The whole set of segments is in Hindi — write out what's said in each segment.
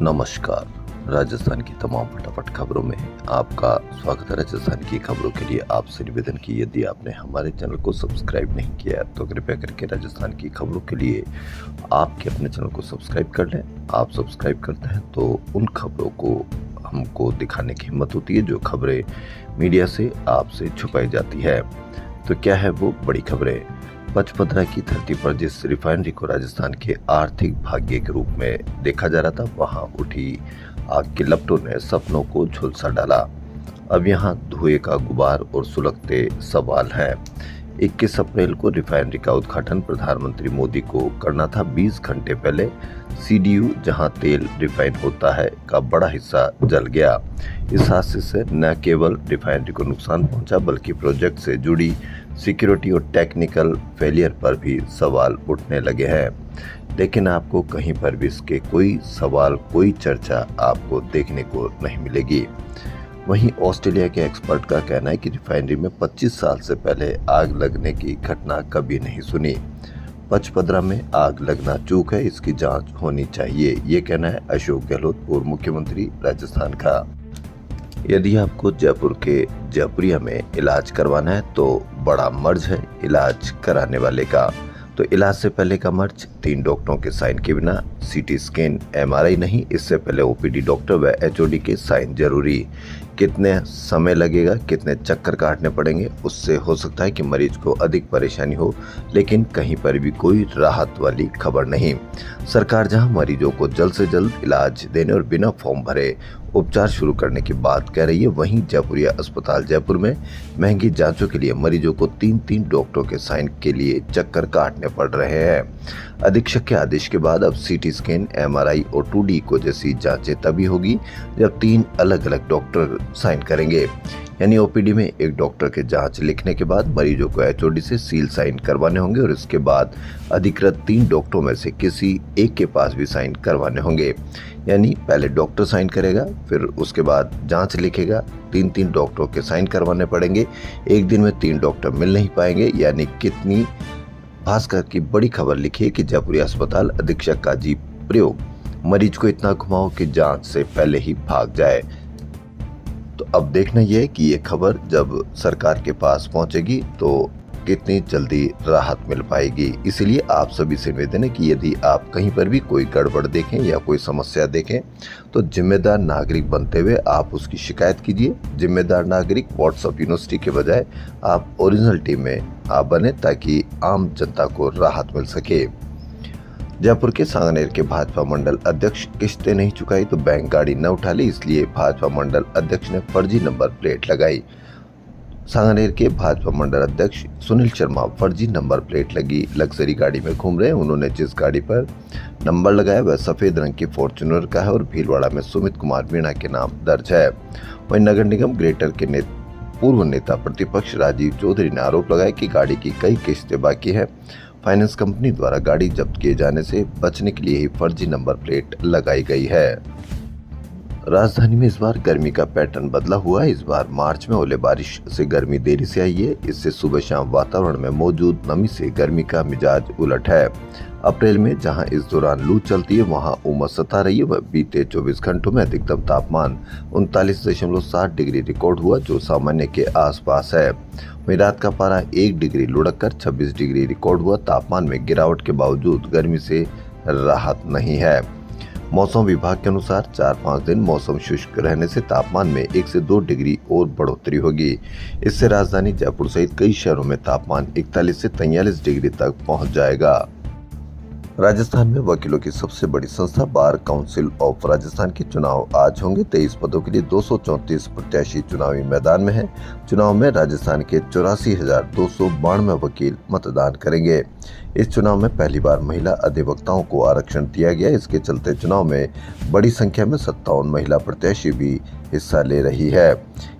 नमस्कार। राजस्थान की तमाम फटाफट खबरों में आपका स्वागत है। राजस्थान की खबरों के लिए आपसे निवेदन की यदि आपने हमारे चैनल को सब्सक्राइब नहीं किया है तो कृपया करके राजस्थान की खबरों के लिए आपके अपने चैनल को सब्सक्राइब कर लें। आप सब्सक्राइब करते हैं तो उन खबरों को हमको दिखाने की हिम्मत होती है जो खबरें मीडिया से आपसे छुपाई जाती है। तो क्या है वो बड़ी खबरें? पचपदरा की धरती पर जिस रिफाइनरी को राजस्थान के आर्थिक भाग्य के रूप में देखा जा रहा था, वहां उठी आग के लपटों ने सपनों को झुलसा डाला। अब यहां धुएं का गुबार और सुलगते सवाल हैं। 21 अप्रैल को रिफाइनरी का उद्घाटन प्रधानमंत्री मोदी को करना था। 20 घंटे पहले CDU, जहां तेल रिफाइन होता है, का बड़ा हिस्सा जल गया। इस हादसे से न केवल रिफाइनरी को नुकसान पहुंचा बल्कि प्रोजेक्ट से जुड़ी सिक्योरिटी और टेक्निकल फेलियर पर भी सवाल उठने लगे हैं। लेकिन आपको कहीं पर भी इसके कोई सवाल, कोई चर्चा आपको देखने को नहीं मिलेगी। वहीं ऑस्ट्रेलिया के एक्सपर्ट का कहना है कि रिफाइनरी में 25 साल से पहले आग लगने की घटना कभी नहीं सुनी। पचपदरा में आग लगना चूक है, इसकी जांच होनी चाहिए, ये कहना है अशोक गहलोत, पूर्व मुख्यमंत्री राजस्थान का। यदि आपको जयपुर के जयपुरिया में इलाज करवाना है तो बड़ा मर्ज है इलाज कराने वाले का। तो इलाज से पहले का मर्ज 3 डॉक्टरों के साइन के बिना CT स्कैन, MRI नहीं, इससे पहले OPD डॉक्टर व HOD के साइन जरूरी। कितने समय लगेगा, कितने चक्कर काटने पड़ेंगे, उससे हो सकता है कि मरीज को अधिक परेशानी हो, लेकिन कहीं पर भी कोई राहत वाली खबर नहीं। सरकार जहां मरीजों को जल्द से जल्द इलाज देने और बिना फॉर्म भरे उपचार शुरू करने की बात कह रही है, वहीं जयपुरिया अस्पताल जयपुर में महंगी जांचों के लिए मरीजों को 3-3 डॉक्टरों के साइन के लिए चक्कर काटने पड़ रहे हैं। अधीक्षक के आदेश के बाद अब CT स्कैन, MRI और 2D को जैसी जांचें तभी होगी जब 3 अलग अलग डॉक्टर साइन करेंगे। यानी OPD में एक डॉक्टर के जांच लिखने के बाद मरीजों को HOD से सील साइन करवाने होंगे और इसके बाद अधिकृत 3 डॉक्टरों में से किसी एक के पास भी साइन करवाने होंगे। यानी पहले डॉक्टर साइन करेगा, फिर उसके बाद जांच लिखेगा, 3-3 डॉक्टरों के साइन करवाने पड़ेंगे। एक दिन में 3 डॉक्टर मिल नहीं पाएंगे। यानी कितनी भास्कर की बड़ी खबर लिखी है कि जयपुरिया अस्पताल अधीक्षक का अजीब प्रयोग, मरीज को इतना घुमाओ कि जांच से पहले ही भाग जाए। तो अब देखना यह है कि ये खबर जब सरकार के पास पहुंचेगी तो कितनी जल्दी राहत मिल पाएगी। इसीलिए आप सभी से निवेदन है कि यदि आप कहीं पर भी कोई गड़बड़ देखें या कोई समस्या देखें तो जिम्मेदार नागरिक बनते हुए आप उसकी शिकायत कीजिए। जिम्मेदार नागरिक व्हाट्सएप यूनिवर्सिटी के बजाय आप ओरिजिनल टीम में आप बने ताकि आम जनता को राहत मिल सके। जयपुर के सांगनेर के भाजपा मंडल अध्यक्ष किस्तें नहीं चुकाई तो बैंक गाड़ी न उठा ली, इसलिए भाजपा मंडल अध्यक्ष ने फर्जी नंबर प्लेट लगाई। सांगनेर के भाजपा मंडल अध्यक्ष सुनील शर्मा फर्जी नंबर प्लेट लगी लग्जरी गाड़ी में घूम रहे हैं। उन्होंने जिस गाड़ी पर नंबर लगाया वह सफेद रंग की फॉर्च्यूनर का है और भीलवाड़ा में सुमित कुमार मीणा के नाम दर्ज है। वहीं नगर निगम ग्रेटर के पूर्व नेता प्रतिपक्ष राजीव चौधरी ने आरोप लगाया कि गाड़ी की कई किस्तें बाकी है। फाइनेंस कंपनी द्वारा गाड़ी जब्त किए जाने से बचने के लिए ही फर्जी नंबर प्लेट लगाई गई है। राजधानी में इस बार गर्मी का पैटर्न बदला हुआ है। इस बार मार्च में ओले बारिश से गर्मी देरी से आई है। इससे सुबह शाम वातावरण में मौजूद नमी से गर्मी का मिजाज उलट है। अप्रैल में जहां इस दौरान लू चलती है वहां उमस सता रही है। वह बीते 24 घंटों में अधिकतम तापमान 39.7 डिग्री रिकॉर्ड हुआ जो सामान्य के आसपास है। वहीं रात का पारा 1 डिग्री लुढ़क कर 26 डिग्री रिकॉर्ड हुआ। तापमान में गिरावट के बावजूद गर्मी से राहत नहीं है। मौसम विभाग के अनुसार 4-5 दिन मौसम शुष्क रहने से तापमान में 1 से 2 डिग्री और बढ़ोतरी होगी। इससे राजधानी जयपुर सहित कई शहरों में तापमान 41 से 43 डिग्री तक पहुंच जाएगा। राजस्थान में वकीलों की सबसे बड़ी संस्था बार काउंसिल ऑफ राजस्थान के चुनाव आज होंगे। 23 पदों के लिए 234 प्रत्याशी चुनावी मैदान में हैं। चुनाव में राजस्थान के 84,292 वकील मतदान करेंगे। इस चुनाव में पहली बार महिला अधिवक्ताओं को आरक्षण दिया गया। इसके चलते चुनाव में बड़ी संख्या में 57 महिला प्रत्याशी भी हिस्सा ले रही है।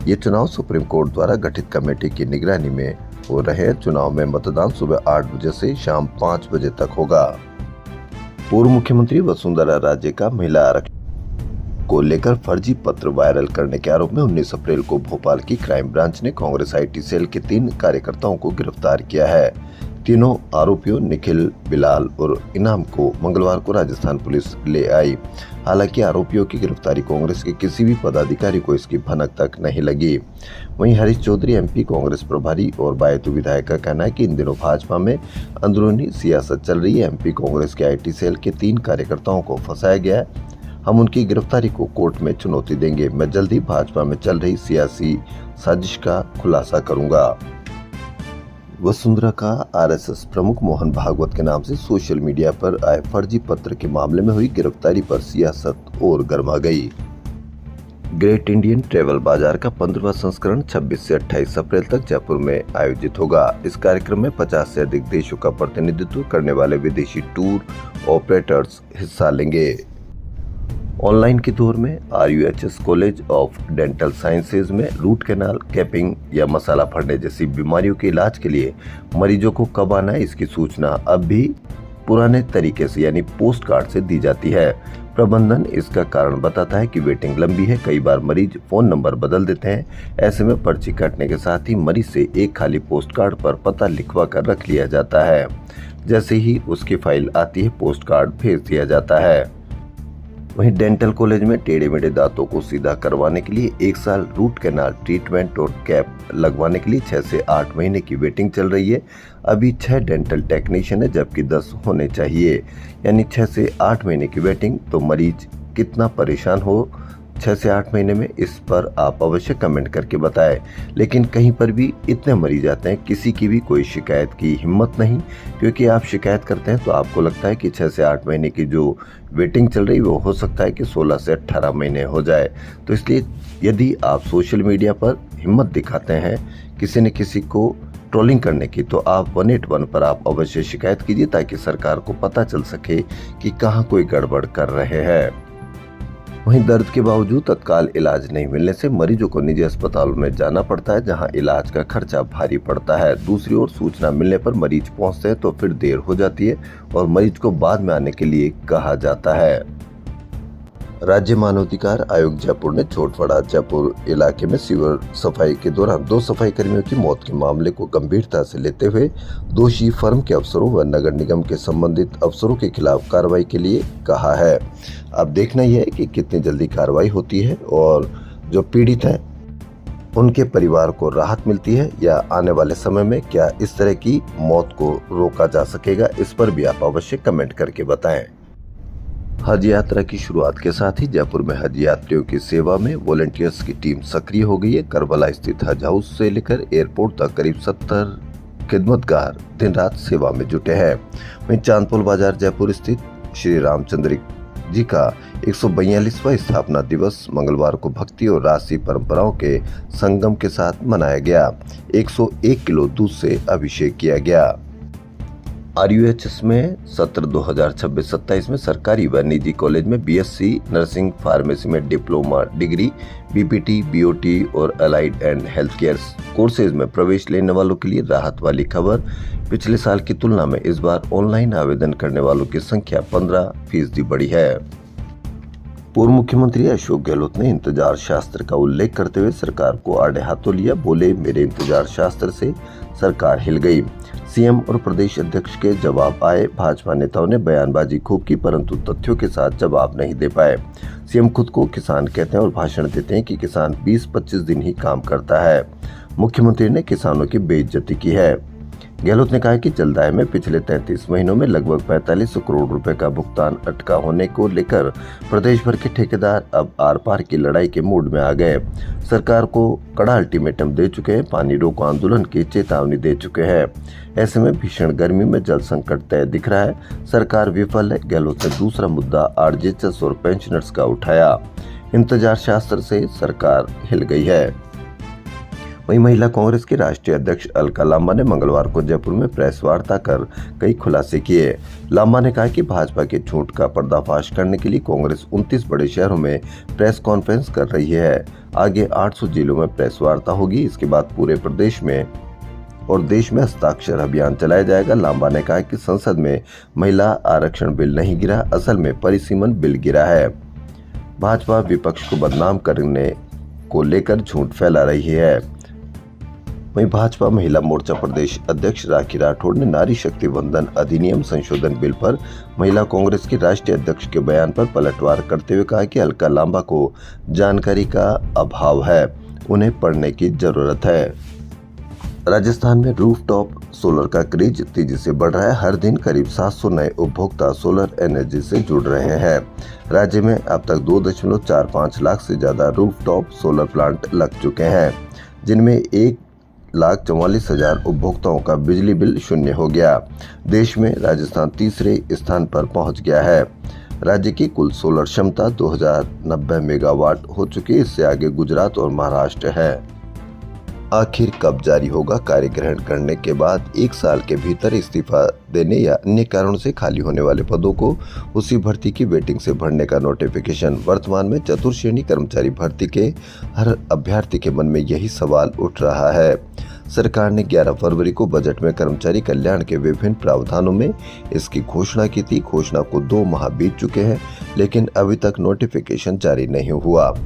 ये चुनाव सुप्रीम कोर्ट द्वारा गठित कमेटी की निगरानी में हो रहे हैं। चुनाव में मतदान सुबह 8 बजे से शाम 5 बजे तक होगा। पूर्व मुख्यमंत्री वसुंधरा राजे का महिला आरक्षण को लेकर फर्जी पत्र वायरल करने के आरोप में 19 अप्रैल को भोपाल की क्राइम ब्रांच ने कांग्रेस IT सेल के 3 कार्यकर्ताओं को गिरफ्तार किया है। तीनों आरोपियों निखिल, बिलाल और इनाम को मंगलवार को राजस्थान पुलिस ले आई। हालांकि आरोपियों की गिरफ्तारी कांग्रेस के किसी भी पदाधिकारी को इसकी भनक तक नहीं लगी। वहीं हरीश चौधरी एमपी कांग्रेस प्रभारी और बायतू विधायक का कहना है कि इन दिनों भाजपा में अंदरूनी सियासत चल रही है। एमपी कांग्रेस के आईटी सेल के 3 कार्यकर्ताओं को फंसाया गया है। हम उनकी गिरफ्तारी को कोर्ट में चुनौती देंगे। मैं जल्द ही भाजपा में चल रही सियासी साजिश का खुलासा करूंगा। वसुंधरा का आरएसएस प्रमुख मोहन भागवत के नाम से सोशल मीडिया पर आए फर्जी पत्र के मामले में हुई गिरफ्तारी पर सियासत और गर्मा गई। ग्रेट इंडियन ट्रेवल बाजार का 15वां संस्करण 26 से 28 अप्रैल तक जयपुर में आयोजित होगा। इस कार्यक्रम में 50 से अधिक देशों का प्रतिनिधित्व करने वाले विदेशी टूर ऑपरेटर्स हिस्सा लेंगे। ऑनलाइन के दौर में RUHS college of dental sciences में रूट कैनाल, कैपिंग या मसाला फटने जैसी बीमारियों के इलाज के लिए मरीजों को कब आना है, इसकी सूचना अब भी पुराने तरीके से यानी पोस्ट कार्ड से दी जाती है। प्रबंधन इसका कारण बताता है कि वेटिंग लंबी है। कई बार मरीज फोन नंबर बदल देते हैं। ऐसे में पर्ची कटने के साथ ही मरीज से एक खाली पोस्ट कार्ड पर पता लिखवा कर रख लिया जाता है। जैसे ही उसकी फाइल आती है, पोस्ट कार्ड भेज दिया जाता है। वहीं डेंटल कॉलेज में टेढ़े मेढ़े दांतों को सीधा करवाने के लिए 1 साल, रूट कैनाल ट्रीटमेंट और कैप लगवाने के लिए 6 से 8 महीने की वेटिंग चल रही है। अभी 6 डेंटल टेक्नीशियन है जबकि 10 होने चाहिए, यानी 6 से 8 महीने की वेटिंग। तो मरीज कितना परेशान हो 6 से 8 महीने में, इस पर आप अवश्य कमेंट करके बताएं। लेकिन कहीं पर भी इतने मरीज आते हैं, किसी की भी कोई शिकायत की हिम्मत नहीं, क्योंकि आप शिकायत करते हैं तो आपको लगता है कि 6 से 8 महीने की जो वेटिंग चल रही है वो हो सकता है कि 16 से 18 महीने हो जाए। तो इसलिए यदि आप सोशल मीडिया पर हिम्मत दिखाते हैं किसी न किसी को ट्रोलिंग करने की, तो आप 181 पर आप अवश्य शिकायत कीजिए ताकि सरकार को पता चल सके कि कहाँ कोई गड़बड़ कर रहे हैं। वहीं दर्द के बावजूद तत्काल इलाज नहीं मिलने से मरीजों को निजी अस्पतालों में जाना पड़ता है, जहां इलाज का खर्चा भारी पड़ता है। दूसरी ओर सूचना मिलने पर मरीज पहुंचते हैं तो फिर देर हो जाती है और मरीज को बाद में आने के लिए कहा जाता है। राज्य मानवाधिकार आयोग जयपुर ने छोटवाड़ा जयपुर इलाके में सीवर सफाई के दौरान 2 सफाई कर्मियों की मौत के मामले को गंभीरता से लेते हुए दोषी फर्म के अफसरों व नगर निगम के संबंधित अफसरों के खिलाफ कार्रवाई के लिए कहा है। अब देखना यह है कि कितनी जल्दी कार्रवाई होती है और जो पीड़ित हैं उनके परिवार को राहत मिलती है, या आने वाले समय में क्या इस तरह की मौत को रोका जा सकेगा, इस पर भी आप अवश्य कमेंट करके बताएं। हज यात्रा की शुरुआत के साथ ही जयपुर में हज यात्रियों की सेवा में वॉलंटियर्स की टीम सक्रिय हो गई है। करबला स्थित हज हाउस से लेकर एयरपोर्ट तक करीब 70 खिदमतगार दिन रात सेवा में जुटे हैं। वहीं चांदपोल बाजार जयपुर स्थित श्री रामचंद्र जी का 142वां स्थापना दिवस मंगलवार को भक्ति और राजसी परंपराओं के संगम के साथ मनाया गया। 101 किलो दूध से अभिषेक किया गया। RUHS में सत्र 2026-27 में सरकारी व निजी कॉलेज में BSc नर्सिंग, फार्मेसी में डिप्लोमा डिग्री, BPT, BOT और allied and health care courses में प्रवेश लेने वालों के लिए राहत वाली खबर। पिछले साल की तुलना में इस बार ऑनलाइन आवेदन करने वालों की संख्या 15% बढ़ी है। पूर्व मुख्यमंत्री अशोक गहलोत ने इंतजार शास्त्र का उल्लेख करते हुए सरकार को आड़े हाथों लिया। बोले, मेरे इंतजार शास्त्र से सरकार हिल गई। सीएम और प्रदेश अध्यक्ष के जवाब आए। भाजपा नेताओं ने बयानबाजी खूब की परंतु तथ्यों के साथ जवाब नहीं दे पाए। सीएम खुद को किसान कहते हैं और भाषण देते हैं कि किसान 20-25 दिन ही काम करता है। मुख्यमंत्री ने किसानों की बेइज्जती की है। गहलोत ने कहा कि जलदाय में पिछले 33 महीनों में लगभग 4500 करोड़ रुपए का भुगतान अटका होने को लेकर प्रदेश भर के ठेकेदार अब आर पार की लड़ाई के मूड में आ गए। सरकार को कड़ा अल्टीमेटम दे चुके हैं, पानी रोको आंदोलन की चेतावनी दे चुके हैं। ऐसे में भीषण गर्मी में जल संकट तय दिख रहा है। सरकार विफल है। गहलोत ने दूसरा मुद्दा RJHS और पेंशनर्स का उठाया। इंतजार शास्त्र से सरकार हिल गई है। वहीं महिला कांग्रेस की राष्ट्रीय अध्यक्ष अलका लांबा ने मंगलवार को जयपुर में प्रेस वार्ता कर कई खुलासे किए। लांबा ने कहा कि भाजपा के झूठ का पर्दाफाश करने के लिए कांग्रेस 29 बड़े शहरों में प्रेस कॉन्फ्रेंस कर रही है। आगे 800 जिलों में प्रेस वार्ता होगी। इसके बाद पूरे प्रदेश में और देश में हस्ताक्षर अभियान चलाया जाएगा। लांबा ने कहा कि संसद में महिला आरक्षण बिल नहीं गिरा, असल में परिसीमन बिल गिरा है। भाजपा विपक्ष को बदनाम करने को लेकर झूठ फैला रही है। वहीं भाजपा महिला मोर्चा प्रदेश अध्यक्ष राखी राठौड़ ने नारी शक्ति वंदन अधिनियम संशोधन बिल पर महिला कांग्रेस के राष्ट्रीय अध्यक्ष के बयान पर पलटवार करते हुए कहा कि अलका लांबा को जानकारी का अभाव है, उन्हें पढ़ने की जरूरत है। राजस्थान में रूफटॉप सोलर का क्रेज तेजी से बढ़ रहा है। हर दिन करीब 700 नए उपभोक्ता सोलर एनर्जी से जुड़ रहे हैं। राज्य में अब तक 2.45 लाख से ज्यादा रूफटॉप सोलर प्लांट लग चुके हैं, जिनमें 1,44,000 उपभोक्ताओं का बिजली बिल शून्य हो गया। देश में राजस्थान तीसरे स्थान पर पहुंच गया है। राज्य की कुल सोलर क्षमता 2090 मेगावाट हो चुकी है। इससे आगे गुजरात और महाराष्ट्र है। आखिर कब जारी होगा कार्य ग्रहण करने के बाद 1 साल के भीतर इस्तीफा देने या अन्य कारणों से खाली होने वाले पदों को उसी भर्ती की वेटिंग से भरने का नोटिफिकेशन। वर्तमान में चतुर्थ श्रेणी कर्मचारी भर्ती के हर अभ्यर्थी के मन में यही सवाल उठ रहा है। सरकार ने 11 फरवरी को बजट में कर्मचारी कल्याण के विभिन्न प्रावधानों में इसकी घोषणा की थी। घोषणा को 2 माह बीत चुके हैं, लेकिन अभी तक नोटिफिकेशन जारी नहीं हुआ।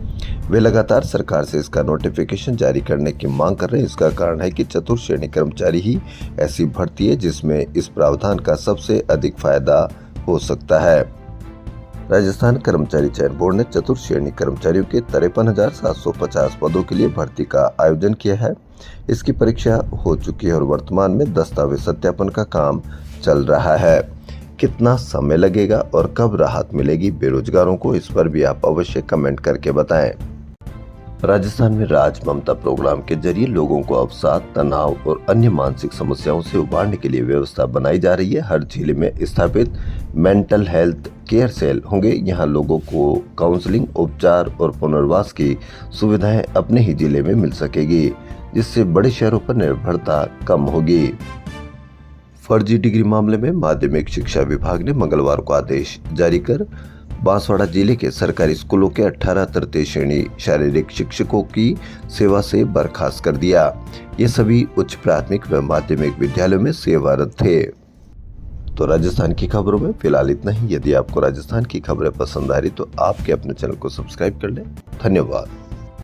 वे लगातार सरकार से इसका नोटिफिकेशन जारी करने की मांग कर रहे हैं। इसका कारण है कि चतुर्थ श्रेणी कर्मचारी ही ऐसी भर्ती है जिसमें इस प्रावधान का सबसे अधिक फायदा हो सकता है। राजस्थान कर्मचारी चयन बोर्ड ने चतुर्थ श्रेणी कर्मचारियों के 53,750 पदों के लिए भर्ती का आयोजन किया है। इसकी परीक्षा हो चुकी है और वर्तमान में दस्तावेज सत्यापन का काम चल रहा है। कितना समय लगेगा और कब राहत मिलेगी बेरोजगारों को, इस पर भी आप अवश्य कमेंट करके बताएं। राजस्थान में राज ममता प्रोग्राम के जरिए लोगों को अवसाद, तनाव और अन्य मानसिक समस्याओं से उबारने के लिए व्यवस्था बनाई जा रही है। हर जिले में स्थापित मेंटल हेल्थ केयर सेल होंगे। यहाँ लोगों को काउंसलिंग, उपचार और पुनर्वास की सुविधाएं अपने ही जिले में मिल सकेगी, जिससे बड़े शहरों पर निर्भरता कम होगी। फर्जी डिग्री मामले में माध्यमिक शिक्षा विभाग ने मंगलवार को आदेश जारी कर बांसवाड़ा जिले के सरकारी स्कूलों के 18 तृतीय श्रेणी शारीरिक शिक्षकों की सेवा से बर्खास्त कर दिया। ये सभी उच्च प्राथमिक व माध्यमिक विद्यालयों में सेवारत थे। तो राजस्थान की खबरों में फिलहाल इतना ही। यदि आपको राजस्थान की खबरें पसंद आ रही तो आपके अपने चैनल को सब्सक्राइब कर लें। धन्यवाद।